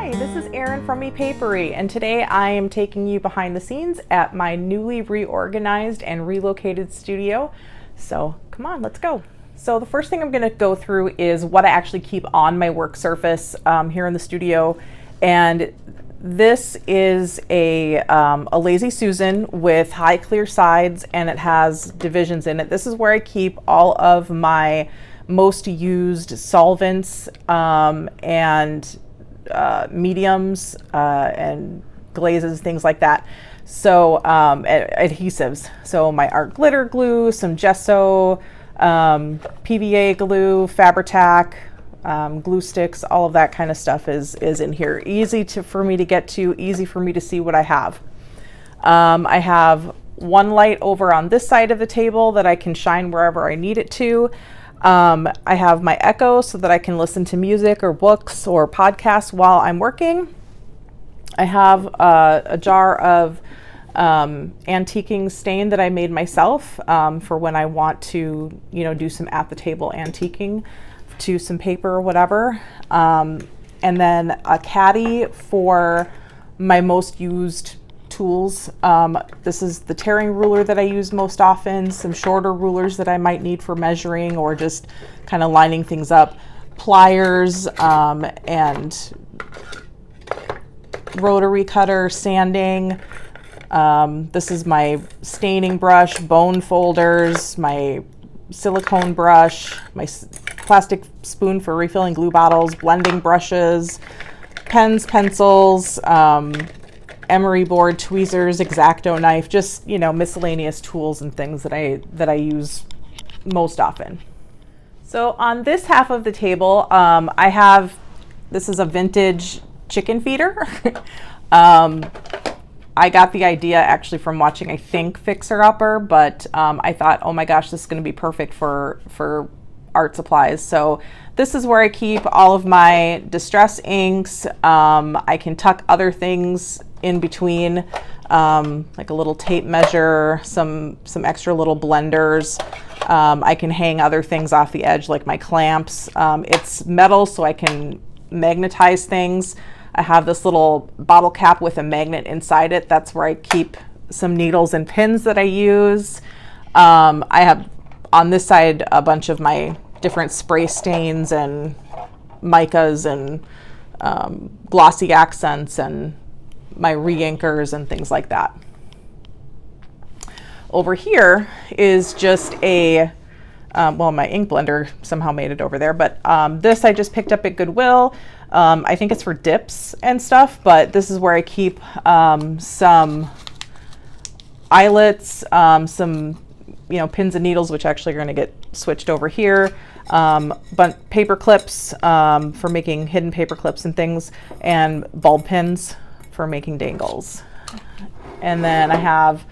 Hi, this is Erin from ePapere, and today I am taking you behind the scenes at my newly reorganized and relocated studio. So come on, let's go. So the first thing I'm going to go through is what I actually keep on my work surface here in the studio, and this is a Lazy Susan with high clear sides, and it has divisions in it. This is where I keep all of my most used solvents and mediums and glazes, things like that. So adhesives. So my art glitter glue, some gesso, PVA glue, Fabri-Tac, glue sticks, all of that kind of stuff is in here. Easy for me to get to, easy for me to see what I have. I have one light over on this side of the table that I can shine wherever I need it to. I have my Echo so that I can listen to music or books or podcasts while I'm working. I have a jar of antiquing stain that I made myself for when I want to, do some at the table antiquing to some paper or whatever. And then a caddy for my most used tools. This is the tearing ruler that I use most often, some shorter rulers that I might need for measuring or just kind of lining things up, pliers, and rotary cutter, sanding. This is my staining brush, bone folders, my silicone brush, my plastic spoon for refilling glue bottles, blending brushes, pens, pencils, emery board, tweezers, X-Acto knife, just miscellaneous tools and things that I use most often. So on this half of the table, this is a vintage chicken feeder. I got the idea actually from watching, I think, Fixer Upper, but I thought, oh my gosh, this is going to be perfect for art supplies. So this is where I keep all of my distress inks. I can tuck other things in between, like a little tape measure, some extra little blenders. I can hang other things off the edge, like my clamps. It's metal, so I can magnetize things. I have this little bottle cap with a magnet inside it. That's where I keep some needles and pins that I use. I have on this side a bunch of my different spray stains and micas and glossy accents and my re-inkers and things like that. Over here is just my ink blender somehow made it over there, but this I just picked up at Goodwill. I think it's for dips and stuff, but this is where I keep some eyelets, some pins and needles, which actually are going to get switched over here, but paper clips for making hidden paper clips and things, and bulb pins for making dangles. And then I have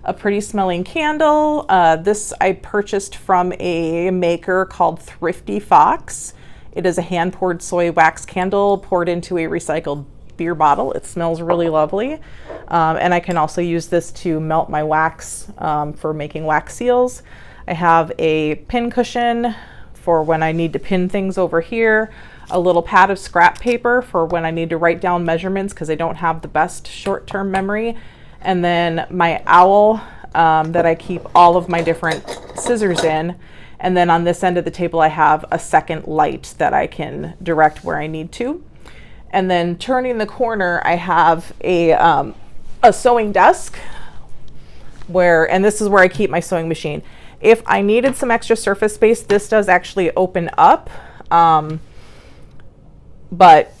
a pretty smelling candle. This I purchased from a maker called Thrifty Fox. It is a hand-poured soy wax candle poured into a recycled beer bottle. It smells really lovely. And I can also use this to melt my wax for making wax seals. I have a pin cushion for when I need to pin things over here, a little pad of scrap paper for when I need to write down measurements because I don't have the best short-term memory, and then my owl that I keep all of my different scissors in. And then on this end of the table, I have a second light that I can direct where I need to. And then turning the corner, I have a sewing desk and this is where I keep my sewing machine. If I needed some extra surface space, this does actually open up. But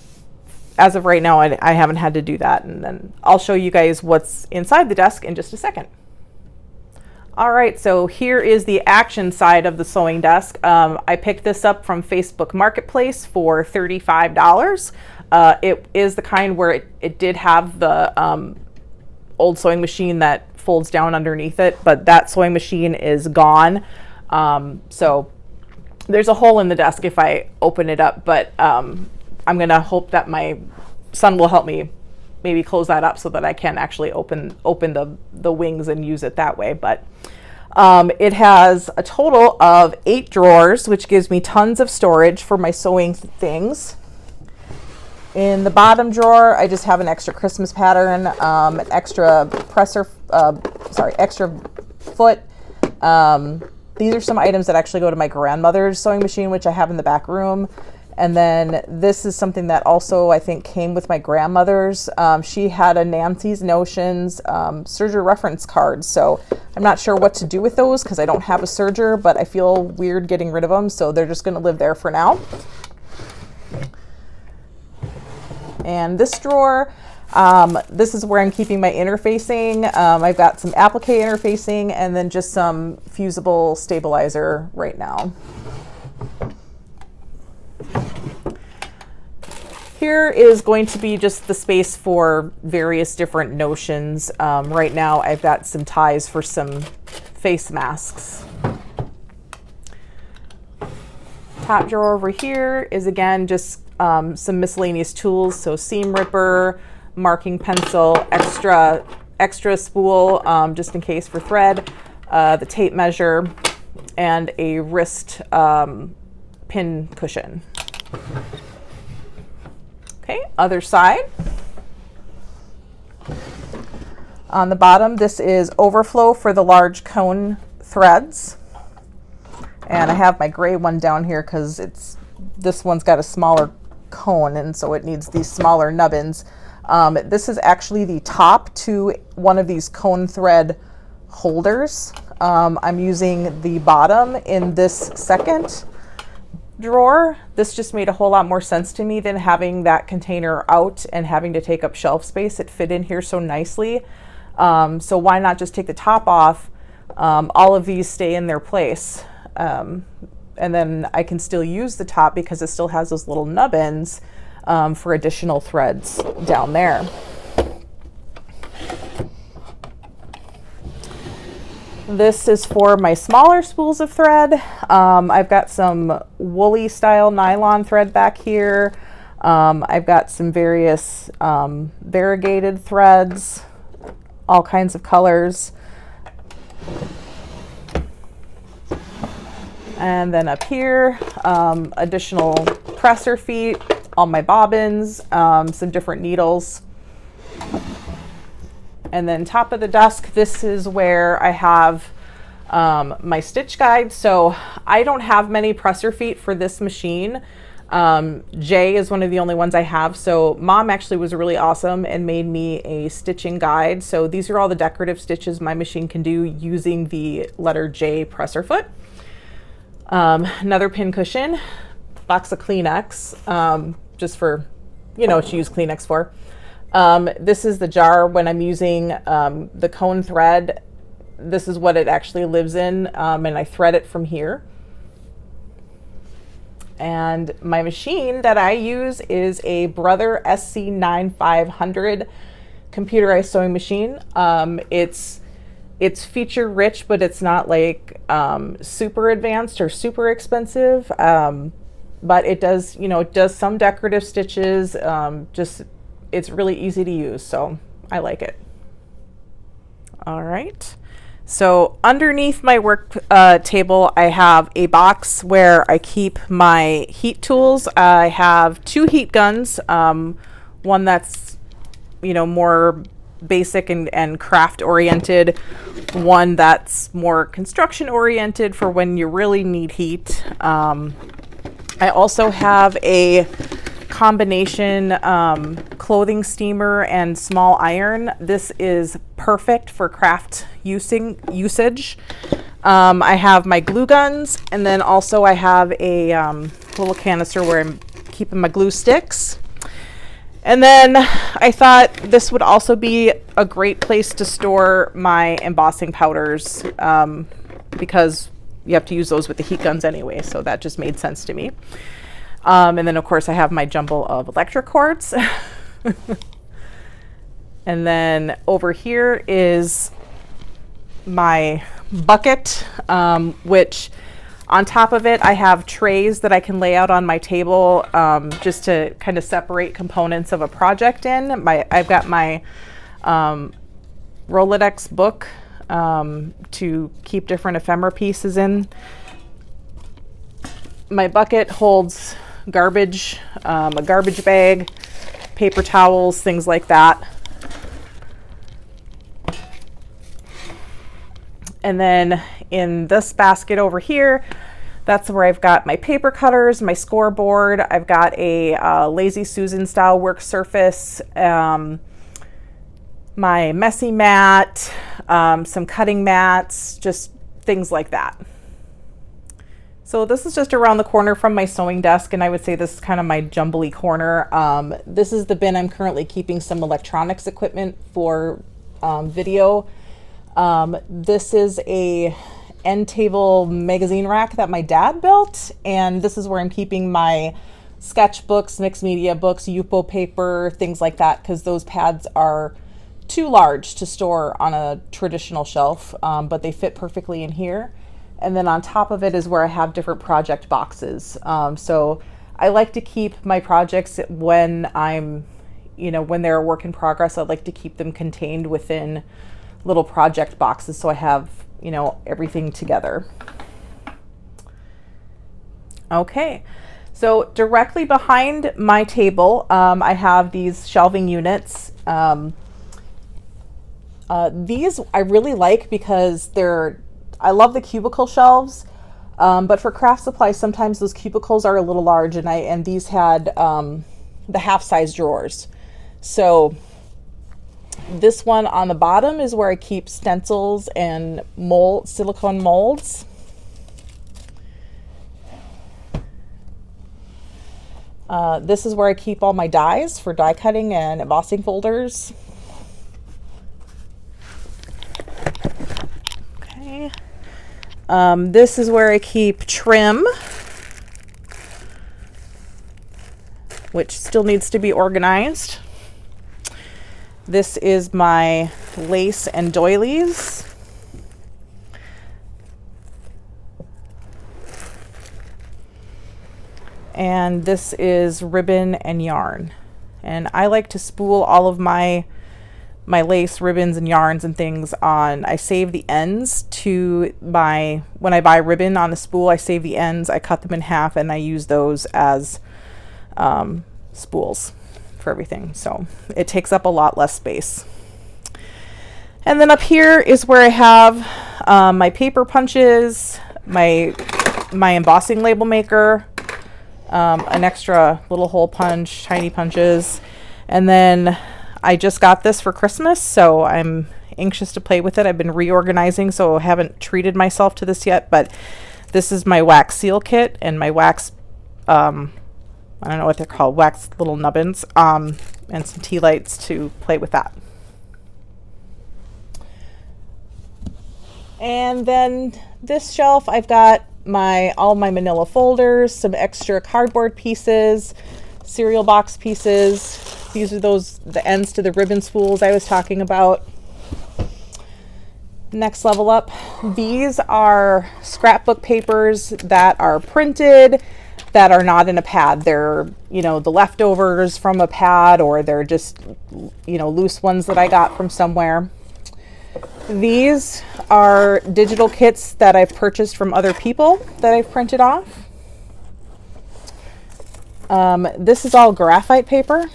as of right now, I haven't had to do that. And then I'll show you guys what's inside the desk in just a second. All right, so here is the action side of the sewing desk. I picked this up from Facebook Marketplace for $35. It is the kind where it did have the old sewing machine that folds down underneath it, but that sewing machine is gone. So there's a hole in the desk if I open it up, but I'm gonna hope that my son will help me maybe close that up so that I can actually open the wings and use it that way. But it has a total of 8 drawers, which gives me tons of storage for my sewing things. In the bottom drawer, I just have an extra Christmas pattern, an extra extra foot. These are some items that actually go to my grandmother's sewing machine, which I have in the back room. And then this is something that also I think came with my grandmother's. She had a Nancy's Notions serger reference card. So I'm not sure what to do with those because I don't have a serger, but I feel weird getting rid of them. So they're just going to live there for now. And this drawer, this is where I'm keeping my interfacing. I've got some applique interfacing and then just some fusible stabilizer right now. Here is going to be just the space for various different notions. Right now I've got some ties for some face masks. Top drawer over here is again just some miscellaneous tools, so seam ripper, marking pencil, extra spool just in case for thread, the tape measure, and a wrist pin cushion. Okay, other side. On the bottom, this is overflow for the large cone threads. And I have my gray one down here because this one's got a smaller cone and so it needs these smaller nubbins. This is actually the top to one of these cone thread holders. I'm using the bottom in this second drawer. This just made a whole lot more sense to me than having that container out and having to take up shelf space. It fit in here so nicely. So why not just take the top off? All of these stay in their place. And then I can still use the top because it still has those little nubbins for additional threads down there. This is for my smaller spools of thread. I've got some woolly style nylon thread back here. I've got some various variegated threads, all kinds of colors. And then up here, additional presser feet, all my bobbins, some different needles. And then top of the desk, this is where I have my stitch guide. So I don't have many presser feet for this machine. J is one of the only ones I have. So Mom actually was really awesome and made me a stitching guide. So these are all the decorative stitches my machine can do using the letter J presser foot. Another pin cushion, box of Kleenex, just for, to use Kleenex for. This is the jar when I'm using the cone thread. This is what it actually lives in, and I thread it from here. And my machine that I use is a Brother SC9500 computerized sewing machine. It's feature rich, but it's not like super advanced or super expensive. But it does, it does some decorative stitches. It's really easy to use, so I like it. All right. So underneath my work table, I have a box where I keep my heat tools. I have 2 heat guns, one that's, more basic and craft oriented, one that's more construction oriented for when you really need heat. I also have a combination clothing steamer and small iron. This is perfect for craft usage. I have my glue guns, and then also I have a little canister where I'm keeping my glue sticks. And then I thought this would also be a great place to store my embossing powders because you have to use those with the heat guns anyway, so that just made sense to me. And then of course I have my jumble of electric cords. And then over here is my bucket, which on top of it I have trays that I can lay out on my table just to kind of separate components of a project in. I've got my Rolodex book to keep different ephemera pieces in. My bucket holds garbage, a garbage bag, paper towels, things like that. And then in this basket over here, that's where I've got my paper cutters, my scoreboard. I've got a Lazy Susan style work surface, my messy mat, some cutting mats, just things like that. So this is just around the corner from my sewing desk, and I would say this is kind of my jumbly corner. This is the bin I'm currently keeping some electronics equipment for video. This is a end table magazine rack that my dad built, and this is where I'm keeping my sketchbooks, mixed media books, Yupo paper, things like that, because those pads are too large to store on a traditional shelf, but they fit perfectly in here. And then on top of it is where I have different project boxes. So I like to keep my projects when I'm, when they're a work in progress, I'd like to keep them contained within little project boxes so I have, everything together. Okay, so directly behind my table, I have these shelving units. These I really like because I love the cubicle shelves, but for craft supplies, sometimes those cubicles are a little large, and these had the half-size drawers. So this one on the bottom is where I keep stencils and silicone molds. This is where I keep all my dies for die cutting and embossing folders. Okay. This is where I keep trim, which still needs to be organized. This is my lace and doilies. And this is ribbon and yarn. And I like to spool all of my lace, ribbons, and yarns and things on. I save the ends to when I buy ribbon on a spool, I save the ends, I cut them in half, and I use those as spools for everything. So it takes up a lot less space. And then up here is where I have my paper punches, my embossing label maker, an extra little hole punch, tiny punches, and then I just got this for Christmas, so I'm anxious to play with it. I've been reorganizing, so I haven't treated myself to this yet, but this is my wax seal kit and my wax, I don't know what they're called, wax little nubbins, and some tea lights to play with that. And then this shelf, I've got all my manila folders, some extra cardboard pieces, cereal box pieces. These are the ends to the ribbon spools I was talking about. Next level up, these are scrapbook papers that are printed, that are not in a pad. They're, the leftovers from a pad, or they're just, loose ones that I got from somewhere. These are digital kits that I've purchased from other people that I've printed off. This is all graphite paper.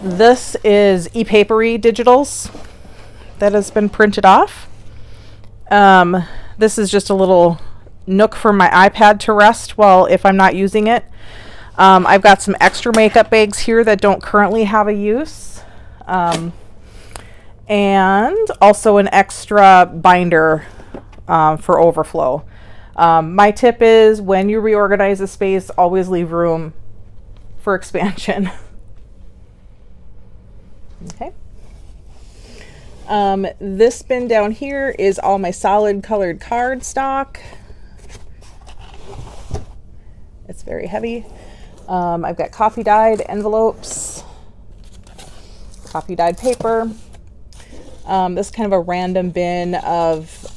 This is ePapere digitals that has been printed off. This is just a little nook for my iPad to rest if I'm not using it. I've got some extra makeup bags here that don't currently have a use. And also an extra binder for overflow. My tip is, when you reorganize a space, always leave room for expansion. Okay. This bin down here is all my solid colored card stock. It's very heavy. I've got coffee dyed envelopes, coffee dyed paper. This is kind of a random bin of,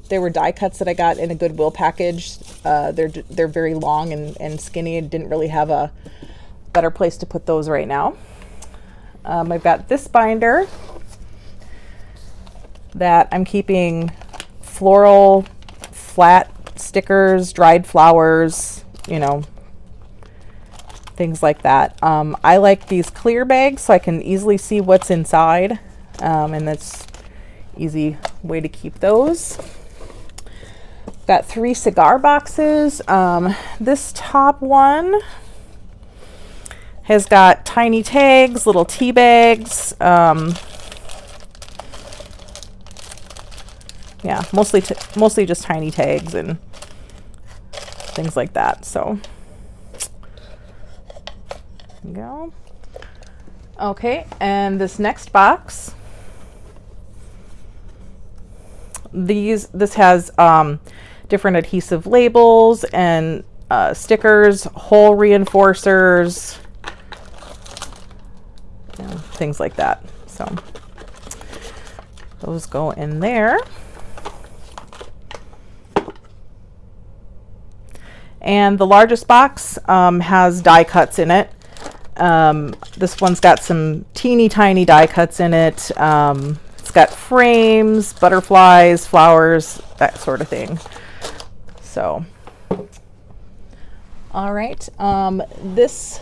there were die cuts that I got in a Goodwill package. They're very long and skinny. I didn't really have a better place to put those right now. I've got this binder that I'm keeping floral flat stickers, dried flowers, you know, things like that. I like these clear bags so I can easily see what's inside, and that's easy way to keep those. Got 3 cigar boxes. This top one has got tiny tags, little tea bags. Yeah, mostly just tiny tags and things like that. So there you go. Okay, and this next box, this has different adhesive labels and stickers, hole reinforcers, you know, things like that. So those go in there. And the largest box has die cuts in it. This one's got some teeny tiny die cuts in it. It's got frames, butterflies, flowers, that sort of thing. So, all right. This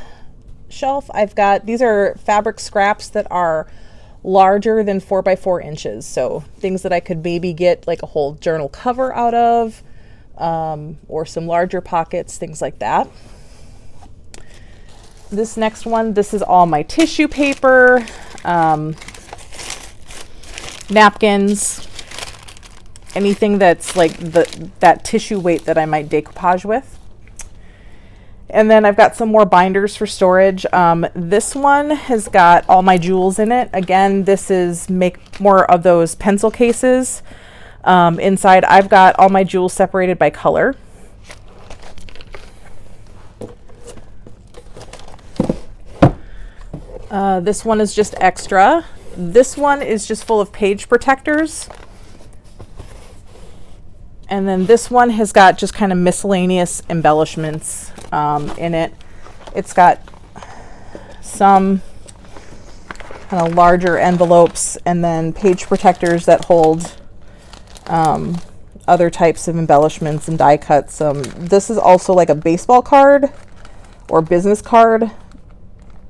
shelf, I've got, these are fabric scraps that are larger than 4 by 4 inches. So things that I could maybe get like a whole journal cover out of, or some larger pockets, things like that. This next one, this is all my tissue paper, napkins, anything that's like that tissue weight that I might decoupage with. And then I've got some more binders for storage. This one has got all my jewels in it. Again, this is make more of those pencil cases. Inside, I've got all my jewels separated by color. This one is just extra. This one is just full of page protectors. And then this one has got just kind of miscellaneous embellishments in it. It's got some kind of larger envelopes and then page protectors that hold other types of embellishments and die cuts. This is also like a baseball card or business card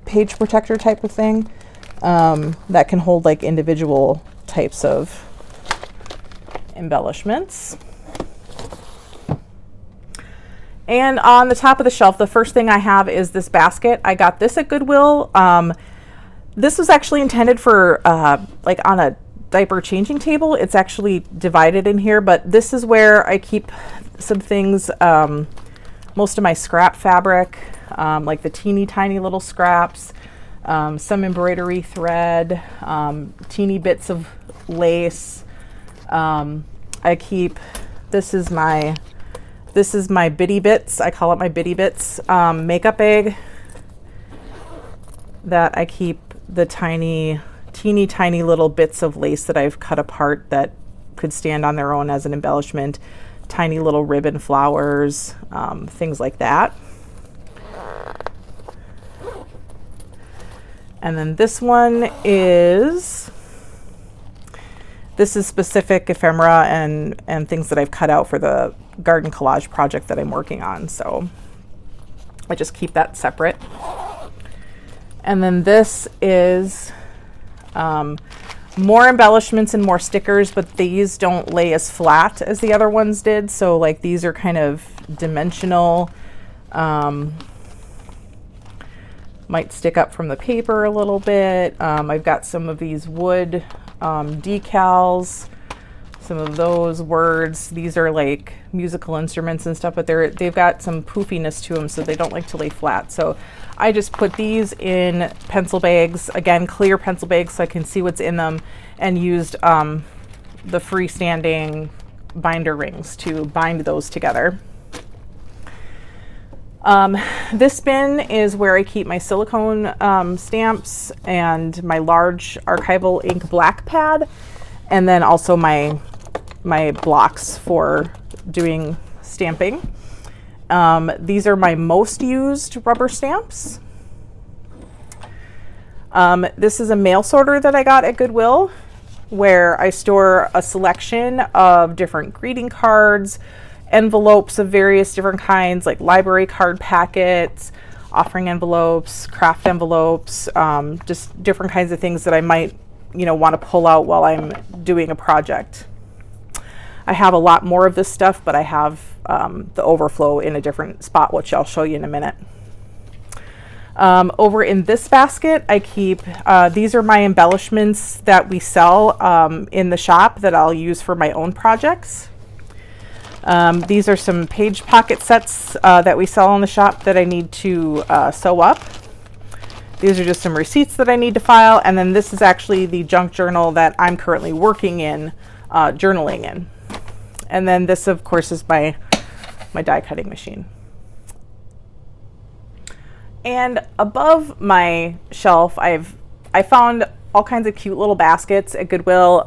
page protector type of thing that can hold like individual types of embellishments. And on the top of the shelf, the first thing I have is this basket. I got this at Goodwill. This was actually intended for like on a diaper changing table. It's actually divided in here, but this is where I keep some things, most of my scrap fabric, like the teeny tiny little scraps, some embroidery thread, teeny bits of lace. I keep, this is my Bitty Bits. I call it my Bitty Bits makeup bag that I keep the teeny tiny little bits of lace that I've cut apart that could stand on their own as an embellishment, tiny little ribbon flowers, things like that. And then this one is, this is specific ephemera and things that I've cut out for the garden collage project that I'm working on. So I just keep that separate. And then this is more embellishments and more stickers, but these don't lay as flat as the other ones did. So like these are kind of dimensional, might stick up from the paper a little bit. I've got some of these wood decals, some of those words. These are like musical instruments and stuff, but they've got some poofiness to them, so they don't like to lay flat. So I just put these in pencil bags, again, clear pencil bags so I can see what's in them, and used the freestanding binder rings to bind those together. This bin is where I keep my silicone stamps and my large archival ink black pad, and then also my blocks for doing stamping. These are my most used rubber stamps. This is a mail sorter that I got at Goodwill, where I store a selection of different greeting cards envelopes of various different kinds, like library card packets, offering envelopes, craft envelopes, just different kinds of things that I might, want to pull out while I'm doing a project. I have a lot more of this stuff, but I have the overflow in a different spot, which I'll show you in a minute. Over in this basket, I keep, these are my embellishments that we sell in the shop that I'll use for my own projects. These are some page pocket sets that we sell in the shop that I need to sew up. These are just some receipts that I need to file, and then this is actually the junk journal that I'm currently working in, journaling in. And then this, of course, is my die cutting machine. And above my shelf, I found all kinds of cute little baskets at Goodwill.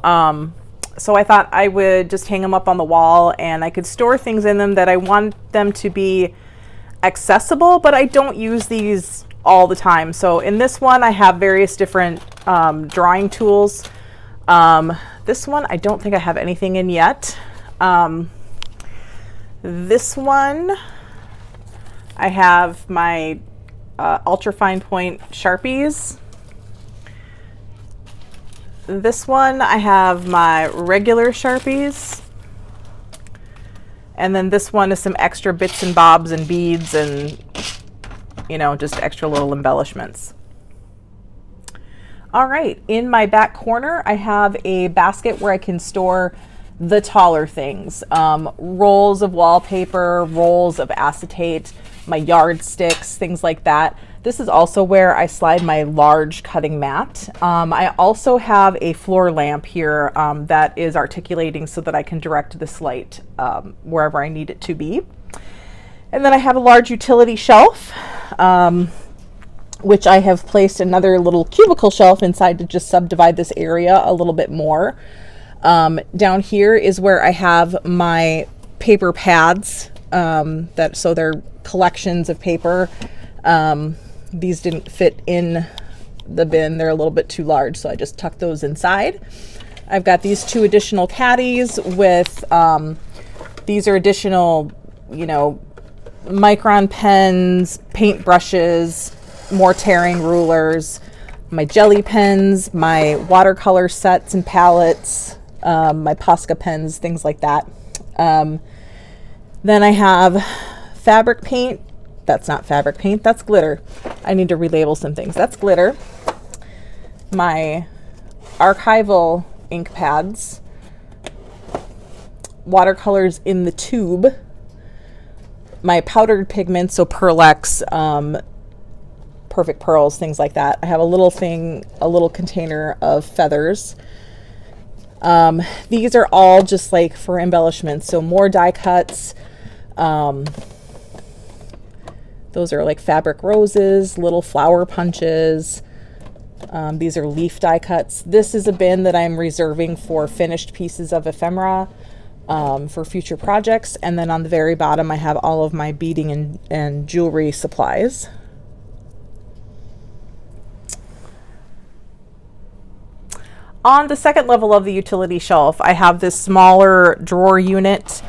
So I thought I would just hang them up on the wall, and I could store things in them that I want them to be accessible, but I don't use these all the time. So in this one, I have various different drawing tools. This one, I don't think I have anything in yet. This one, I have my ultra fine point Sharpies. This one, I have my regular Sharpies. And then this one is some extra bits and bobs and beads and, just extra little embellishments. All right, in my back corner, I have a basket where I can store the taller things. Rolls of wallpaper, rolls of acetate, my yardsticks, things like that. This is also where I slide my large cutting mat. I also have a floor lamp here that is articulating so that I can direct this light wherever I need it to be. And then I have a large utility shelf, which I have placed another little cubicle shelf inside to just subdivide this area a little bit more. Down here is where I have my paper pads, so they're collections of paper. These didn't fit in the bin. They're a little bit too large, so I just tucked those inside. I've got these 2 additional caddies with, these are additional, micron pens, paint brushes, more tearing rulers, my jelly pens, my watercolor sets and palettes, my Posca pens, things like that. Then I have fabric paint. That's not fabric paint, that's glitter. I need to relabel some things. That's glitter. My archival ink pads, watercolors in the tube, my powdered pigments, so Pearl-Ex, Perfect Pearls, things like that. I have a little container of feathers. These are all just like for embellishments, so more die cuts. Those are like fabric roses, little flower punches. These are leaf die cuts. This is a bin that I'm reserving for finished pieces of ephemera for future projects. And then on the very bottom, I have all of my beading and jewelry supplies. On the second level of the utility shelf, I have this smaller drawer unit.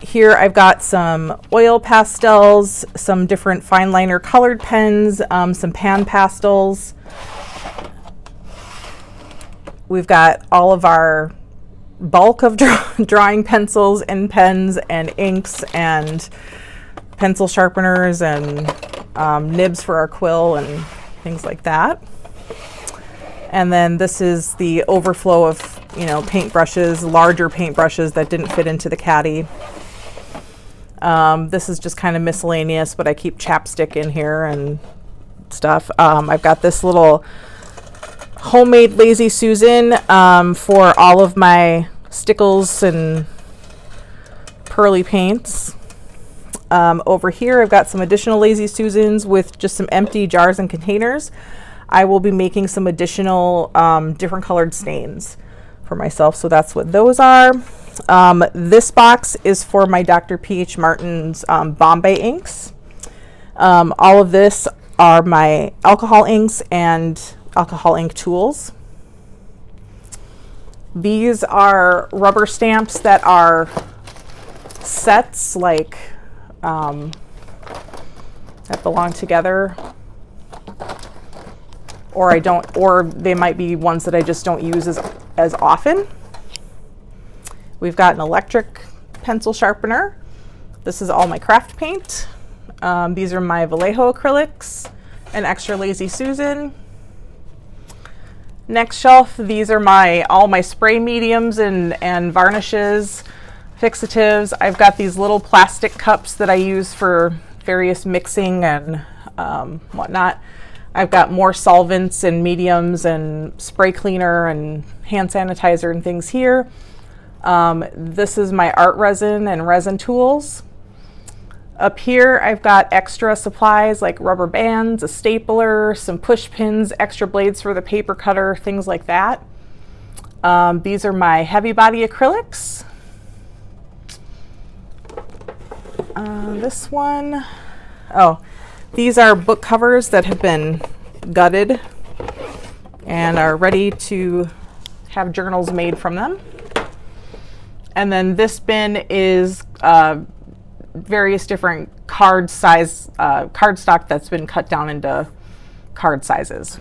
Here I've got some oil pastels, some different fine liner colored pens, some pan pastels. We've got all of our bulk of drawing pencils and pens and inks and pencil sharpeners and nibs for our quill and things like that. And then this is the overflow of, paint brushes, larger paint brushes that didn't fit into the caddy. This is just kind of miscellaneous, but I keep chapstick in here and stuff. I've got this little homemade Lazy Susan for all of my stickles and pearly paints. Over here, I've got some additional Lazy Susans with just some empty jars and containers. I will be making some additional different colored stains for myself, so that's what those are. This box is for my Dr. P.H. Martin's Bombay inks. All of this are my alcohol inks and alcohol ink tools. These are rubber stamps that are sets like that belong together, or I don't, or they might be ones that I just don't use as often. We've got an electric pencil sharpener. This is all my craft paint. These are my Vallejo acrylics, an extra Lazy Susan. Next shelf, these are all my spray mediums and varnishes, fixatives. I've got these little plastic cups that I use for various mixing and whatnot. I've got more solvents and mediums and spray cleaner and hand sanitizer and things here. This is my art resin and resin tools. Up here, I've got extra supplies like rubber bands, a stapler, some push pins, extra blades for the paper cutter, things like that. These are my heavy body acrylics. This one, these are book covers that have been gutted and are ready to have journals made from them. And then this bin is various different cardstock that's been cut down into card sizes.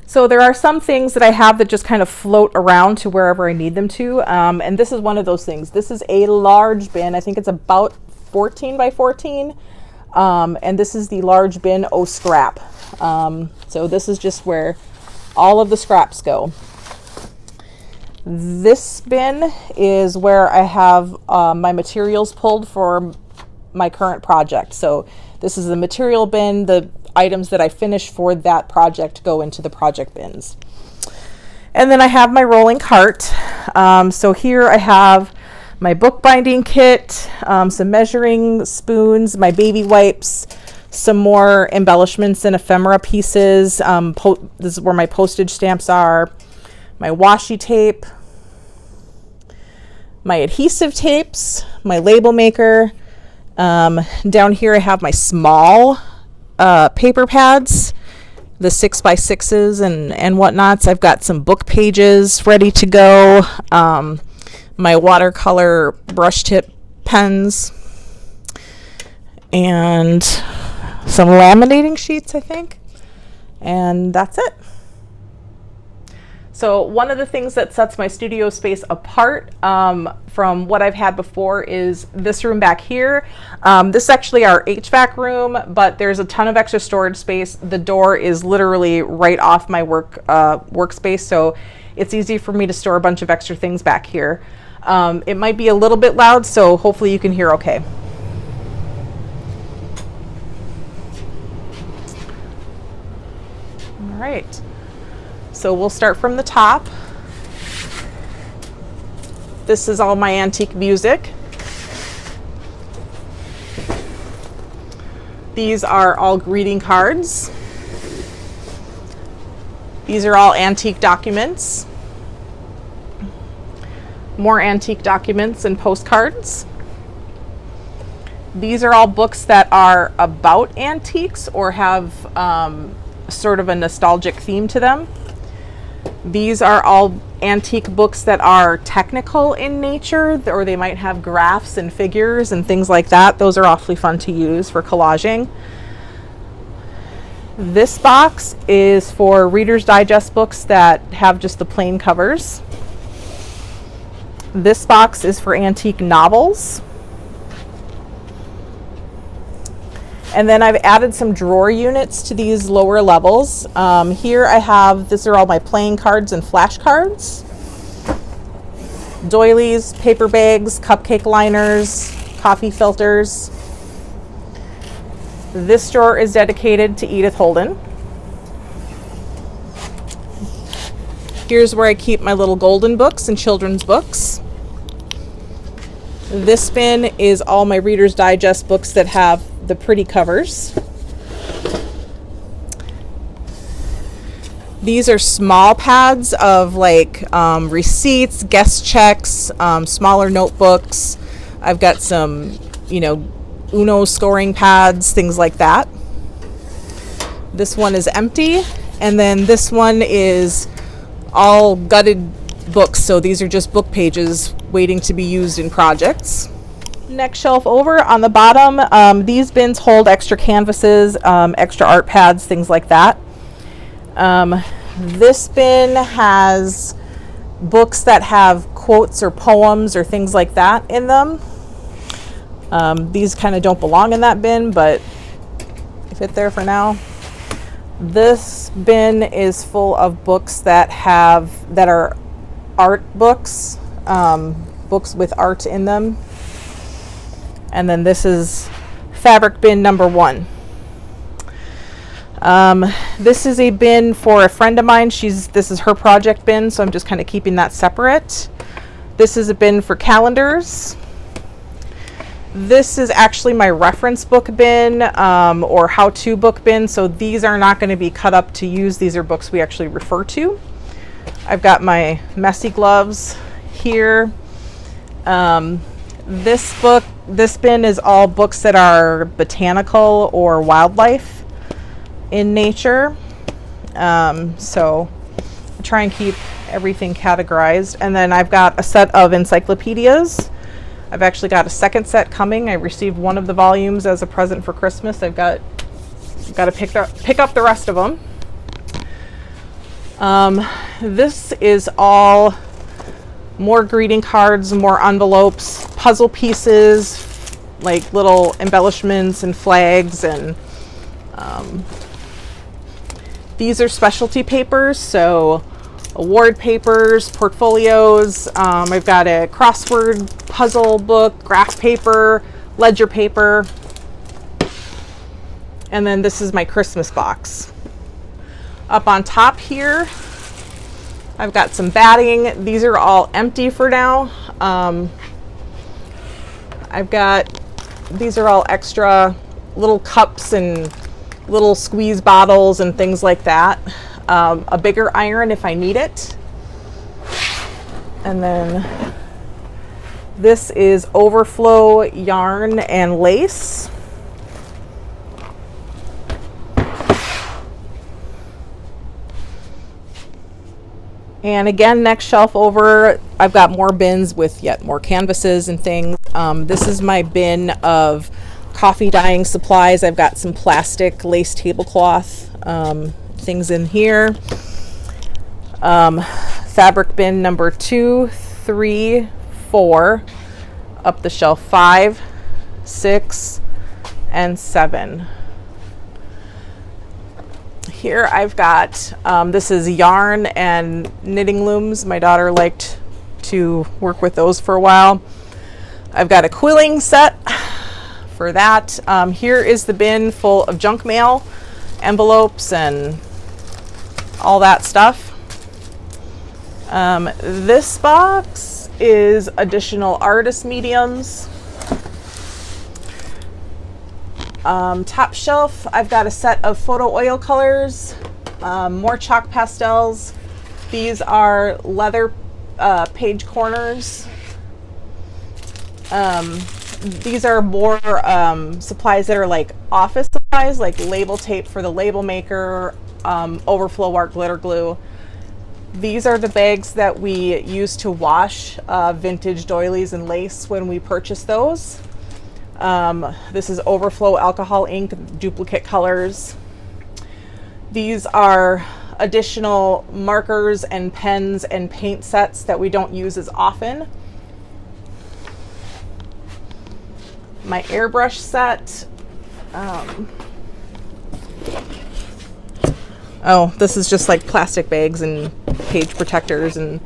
So there are some things that I have that just kind of float around to wherever I need them to. And this is one of those things. This is a large bin. I think it's about 14 by 14. And this is the large bin, scrap. So this is just where all of the scraps go. This bin is where I have my materials pulled for my current project. So this is the material bin. The items that I finish for that project go into the project bins. And then I have my rolling cart. So here I have my bookbinding kit, some measuring spoons, my baby wipes, some more embellishments and ephemera pieces. This is where my postage stamps are, my washi tape, my adhesive tapes, my label maker. Down here I have my small paper pads, the 6x6s and whatnots. I've got some book pages ready to go, my watercolor brush tip pens, and some laminating sheets, I think, and that's it. So one of the things that sets my studio space apart from what I've had before is this room back here. This is actually our HVAC room, but there's a ton of extra storage space. The door is literally right off my workspace, so it's easy for me to store a bunch of extra things back here. It might be a little bit loud, so hopefully you can hear okay. All right. So we'll start from the top. This is all my antique music. These are all greeting cards. These are all antique documents. More antique documents and postcards. These are all books that are about antiques or have sort of a nostalgic theme to them. These are all antique books that are technical in nature, or they might have graphs and figures and things like that. Those are awfully fun to use for collaging. This box is for Reader's Digest books that have just the plain covers. This box is for antique novels. And then I've added some drawer units to these lower levels. Here I have, these are all my playing cards and flashcards. Doilies, paper bags, cupcake liners, coffee filters. This drawer is dedicated to Edith Holden. Here's where I keep my little golden books and children's books. This bin is all my Reader's Digest books that have the pretty covers. These are small pads of like receipts, guest checks, smaller notebooks. I've got some, Uno scoring pads, things like that. This one is empty, and then this one is all gutted books. So these are just book pages waiting to be used in projects. Next shelf over on the bottom, these bins hold extra canvases, extra art pads, things like that. This bin has books that have quotes or poems or things like that in them. These kind of don't belong in that bin, but fit there for now. This bin is full of books that are art books, books with art in them. And then this is fabric bin number 1. This is a bin for a friend of mine. This is her project bin, so I'm just kind of keeping that separate. This is a bin for calendars. This is actually my reference book bin, or how-to book bin, so these are not going to be cut up to use. These are books we actually refer to. I've got my messy gloves here. This bin is all books that are botanical or wildlife in nature. So I try and keep everything categorized. And then I've got a set of encyclopedias. I've actually got a second set coming. I received one of the volumes as a present for Christmas. I've got to pick up the rest of them. This is all more greeting cards, more envelopes, puzzle pieces, like little embellishments and flags, and these are specialty papers, so award papers, portfolios. I've got a crossword puzzle book, graph paper, ledger paper, and then this is my Christmas box. Up on top here, I've got some batting. These are all empty for now. These are all extra little cups and little squeeze bottles and things like that. A bigger iron if I need it. And then this is overflow yarn and lace. And again, next shelf over, I've got more bins with yet more canvases and things. This is my bin of coffee dyeing supplies. I've got some plastic lace tablecloth things in here. Fabric bin number 2, 3, 4, up the shelf 5, 6, and 7. Here I've got, this is yarn and knitting looms. My daughter liked to work with those for a while. I've got a quilling set for that. Here is the bin full of junk mail, envelopes, and all that stuff. This box is additional artist mediums. Top shelf, I've got a set of photo oil colors, more chalk pastels. These are leather page corners. These are more supplies that are like office supplies, like label tape for the label maker, overflow art glitter glue. These are the bags that we use to wash vintage doilies and lace when we purchase those. This is overflow alcohol ink, duplicate colors. These are additional markers and pens and paint sets that we don't use as often. My airbrush set. Oh, this is just like plastic bags and page protectors and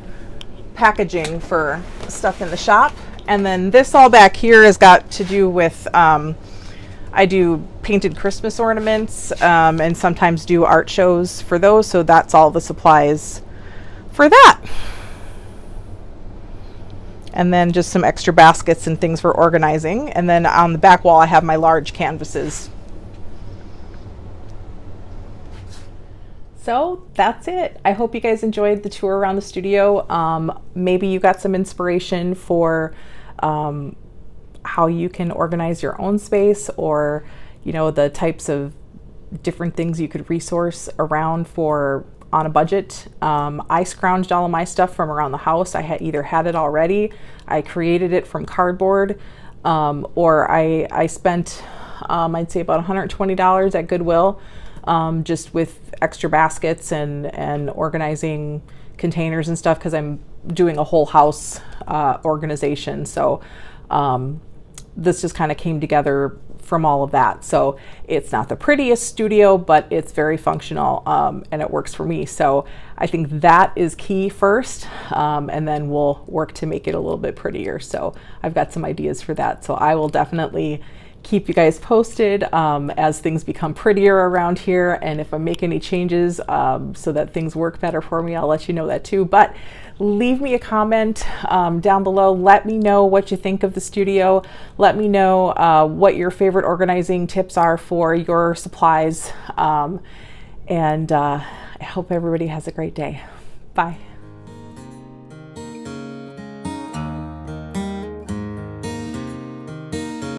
packaging for stuff in the shop. And then this all back here has got to do with, I do painted Christmas ornaments and sometimes do art shows for those. So that's all the supplies for that. And then just some extra baskets and things for organizing. And then on the back wall, I have my large canvases. So that's it. I hope you guys enjoyed the tour around the studio. Maybe you got some inspiration for how you can organize your own space, or the types of different things you could resource around for on a budget. I scrounged all of my stuff from around the house. I had either had it already, I created it from cardboard, or I spent, I'd say about $120 at Goodwill, just with extra baskets and organizing containers and stuff, because I'm doing a whole house organization. So this just kind of came together from all of that. So it's not the prettiest studio, but it's very functional, and it works for me. So I think that is key first, and then we'll work to make it a little bit prettier. So I've got some ideas for that. So I will definitely keep you guys posted as things become prettier around here, and if I make any changes so that things work better for me, I'll let you know that too. But leave me a comment down below. Let me know what you think of the studio. Let me know what your favorite organizing tips are for your supplies, and I hope everybody has a great day. Bye.